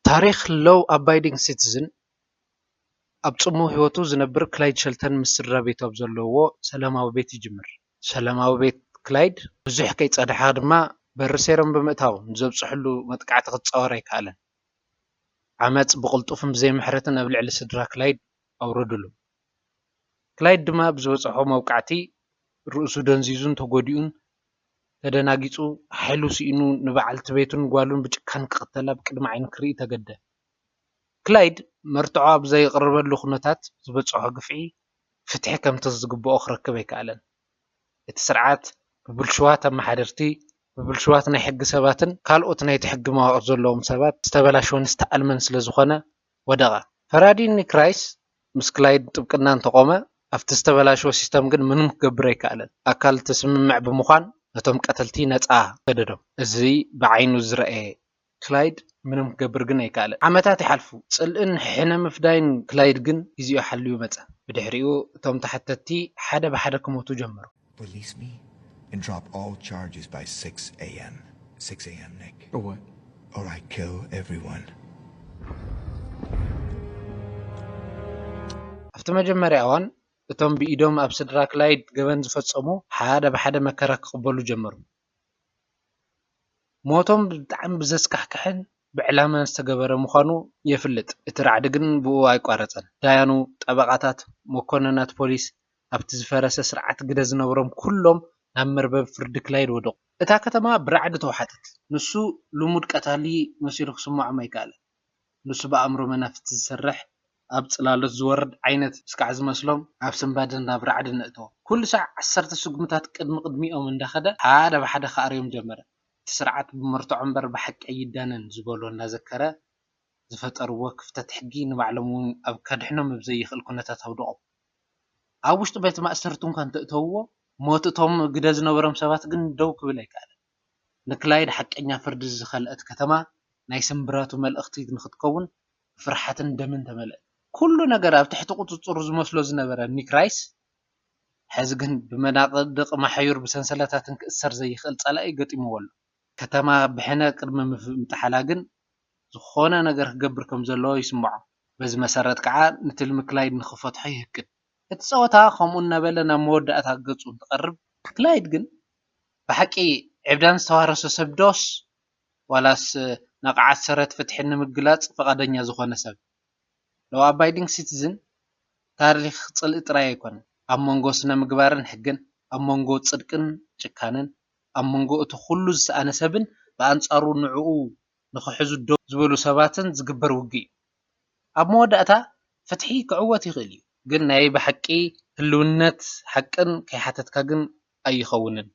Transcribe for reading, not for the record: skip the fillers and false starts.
ታሪክ ሎው ኣባይዲንግ ሲቲዝን ኣብ ጽሙው ህይወቱ ዝነብር ክላይድ ሸልተን ምስ ስድራ ቤቱ ኣብ ዘለውዎ ሰላማዊ ቤት ይጅምር። ሰላማዊ ቤት ክላይድ ብዙሕ ከይጸድሓ ድማ በሪ ሰይሮም ብምእታው ንዘብጽሕሉ መጥቃዕቲ ክትጻወር ኣይከኣለን። ዓመፅ ብቕልጡፍን ብዘይምሕረትን ኣብ ልዕሊ ስድራ ክላይድ ኣውረድሉ። ክላይድ ድማ ብዝበጽሖ መውቃዕቲ ርእሱ ደንዚዙን ተጐዲኡን ተደናጊጹ ሓይሉ ስኢኑ ንበዓልቲ ቤቱን ጓሉን ብጭካን ክቕተላ ብቅድሚ ዓይኑ ክርኢ ተገደ። ክላይድ መርትዖ ኣብ ዘይቕርበሉ ኩነታት ዝበጽሖ ግፍዒ ፍትሒ ከምቲ ዝግብኦ ክረክብ ኣይከኣለን። እቲ ስርዓት ብብልሽዋት ኣመሓደርቲ ብብልሽዋት ናይ ሕጊ ሰባትን ካልኦት ናይቲ ሕጊ መዋቕር ዘለዎም ሰባት ዝተበላሸወን ዝተኣልመን ስለ ዝኾነ ወደቐ። ፈራዲ ኒክራይስ ምስ ክላይድ ጥብቅና እንተቖመ ኣብቲ ዝተበላሸወ ሲስተም ግን ምንም ክገብር ኣይከኣለን። ኣካል እቲ ስምምዕ ብምዃን ነቶም ቀተልቲ ነፃ ገደዶም። እዚ ብዓይኑ ዝረአየ ክላይድ ምንም ክገብር ግን ኣይከኣለን። ዓመታት ይሓልፉ። ጽልእን ሕነ ምፍዳይን ክላይድ ግን ግዚኡ ሓልዩ መጸ። ብድሕሪኡ እቶም ተሓተቲ ሓደ ብሓደ ክሞቱ ጀመሩ። Release me and drop all charges by 6 a.m. 6 a.m. Nick. Or what? Or I kill everyone. ኣብቲ መጀመርያ እዋን እቶም ብኢዶም ኣብ ስድራ ክላይድ ገበን ዝፈጸሙ ሓደ ብሓደ መከራ ክቕበሉ ጀመሩ። ሞቶም ብጣዕሚ ብዘስካሕክሕን ብዕላማ ዝተገበረ ምዃኑ የፍልጥ። እቲ ራዕዲ ግን ብኡ ኣይቋረጸን። ዳያኑ ጠበቓታት መኮንናት ፖሊስ ኣብቲ ዝፈረሰ ስርዓት ግደ ዝነበሮም ኩሎም ናብ መርበብ ፍርዲ ክላይድ ወደቑ። እታ ከተማ ብራዕዲ ተዋሓጠት። ንሱ ልሙድ ቀታሊ መሲሉ ክስምዖም ኣይከኣለን። ንሱ ብኣእምሮ መናፍስቲ ዝሰርሕ ኣብ ጽላሎት ዝወርድ ዓይነት ስካዕ ዝመስሎም ኣብ ስምባድን ናብ ራዕዲ ነእተዎ። ኩሉ ሳዕ 10 ስጉምታት ቅድሚኦም እንዳኸደ ሓደ ብሓደ ከኣርዮም ጀመረ። እቲ ስርዓት ብመርትዖ እምበር ብሓቂ ኣይዳነን ዝበሎ እናዘከረ ዝፈጠርዎ ክፍተት ሕጊ ንባዕሎም እውን ኣብ ከድሕኖም ብዘይኽእል ኩነታት ኣውድቖም። ኣብ ውሽጢ ቤት ማእሰርቲ እንኳን ተእተውዎ ሞት እቶም ግደ ዝነበሮም ሰባት ግን ደው ክብል ኣይከኣለን። ንክላይድ ሓቀኛ ፍርዲ ዝኸልአት ከተማ ናይ ስምብራቱ መልእኽቲ ንኽትከውን ፍርሓትን ደምን ተመልአ። ኩሉ ነገር ኣብ ትሕቲ ቁፅፅሩ ዝመስሎ ዝነበረ ኒክራይስ ሕዚ ግን ብመናቅድቕ ማሕዩር ብሰንሰለታትን ክእሰር ዘይኽእል ጸላኢ ገጢምዎ ኣሎ። ከተማ ብሕነ ቅድሚ ምጥሓላ ግን ዝኾነ ነገር ክገብር ከም ዘለዎ ይስምዖ። በዚ መሰረት ከዓ ንትልሚ ክላይድ ንኽፈትሖ ይህክድ። እቲ ፀወታ ከምኡ እናበለ ናብ መወዳእታ ገጹ እንትቐርብ ክላይድ ግን ብሓቂ ዕብዳን ዝተዋረሰ ሰብ ዶስ ዋላስ ነቕዓት ሰረት ፍትሒ ንምግላጽ ፈቃደኛ ዝኾነ ሰብ? ሎው ኣባይዲንግ ሲቲዝን ታሪክ ጽልኢ ጥራይ ኣይኮነን። ኣብ መንጎ ስነ ምግባርን ሕግን፣ ኣብ መንጎ ጽድቅን ጭካንን፣ ኣብ መንጎ እቲ ኩሉ ዝሰኣነ ሰብን ብኣንጻሩ ንዕኡ ንኽሕዙ ደው ዝበሉ ሰባትን ዝግበር ውግእ እዩ። ኣብ መወዳእታ ፍትሒ ክዕወት ይኽእል እዩ፣ ግን ናይ ብሓቂ ህልውነት ሓቅን ከይሓተትካ ግን ኣይኸውንን።